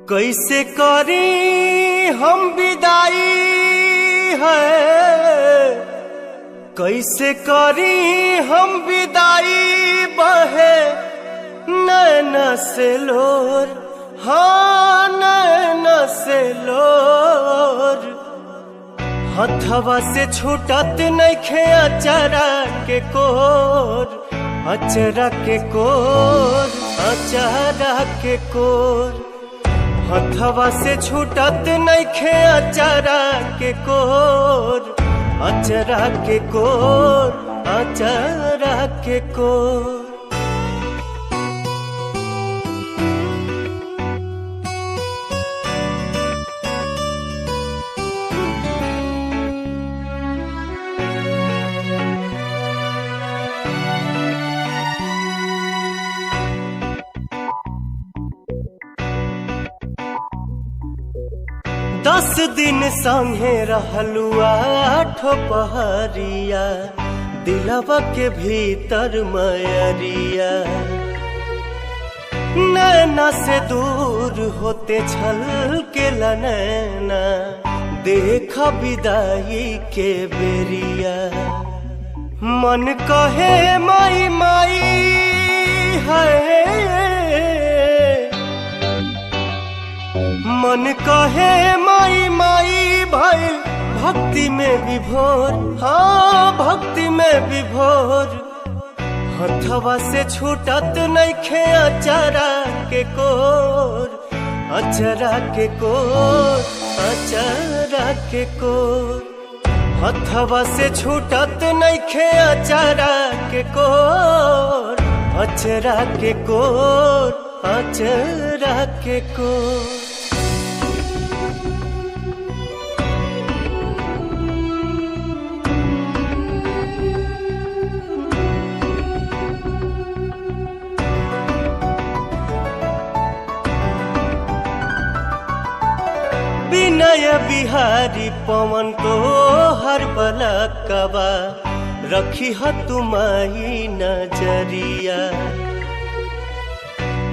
कैसे करी हम विदाई है, कैसे करी हम विदाई बहे नैना से लोर, हाँ नैना से लोर। हथवा से छूटत नइखे अचरा के कोर, अचरा के कोर, अचरा के कोर। हथवा से छूटत नइखे अचरा के कोर, अचरा के कोर, अचरा के कोर। दस दिन संगे रहलू आठो पहरिया, दिलवा के भीतर मयरिया। नैना से दूर होते छल के नैना, देखा विदाई के बेरिया। मन कहे माई माई है, मन कहे माई माई भाई भक्ति में विभोर, हाँ भक्ति में विभोर। हथवा से छूटत नइखे अचरा के कोर, अचरा के कोर, अचरा के कोर। हथवा से छूटत नइखे अचरा के कोर, अचरा के कोर, अचरा के कोर। विनय बिहारी पवन को हर बलकवा, रखी ह तुम्हारी नजरिया।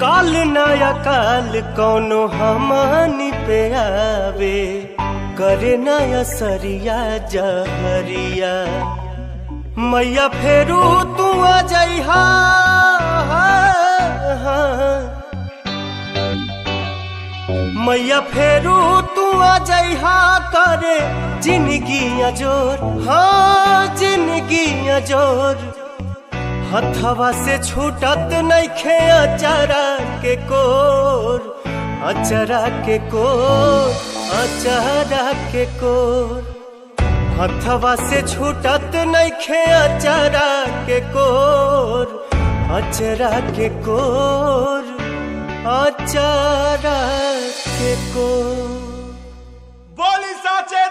काल नया काल कौनो हमनी पे आवे, करे नया सरिया जहरिया। मैया फेरू तू आ जाइहा, मैया फेरू तू आ जाइहा, करे जिंदगी अजोर, हाँ जिंदगी अजोर। हथवा से छूटत नइखे अचरा के कोर, अचरा के कोर, अचरा के कोर। हथवा से छूटत नइखे अचरा के कोर, अचरा के कोर, अचरा के कोर। बोली साचे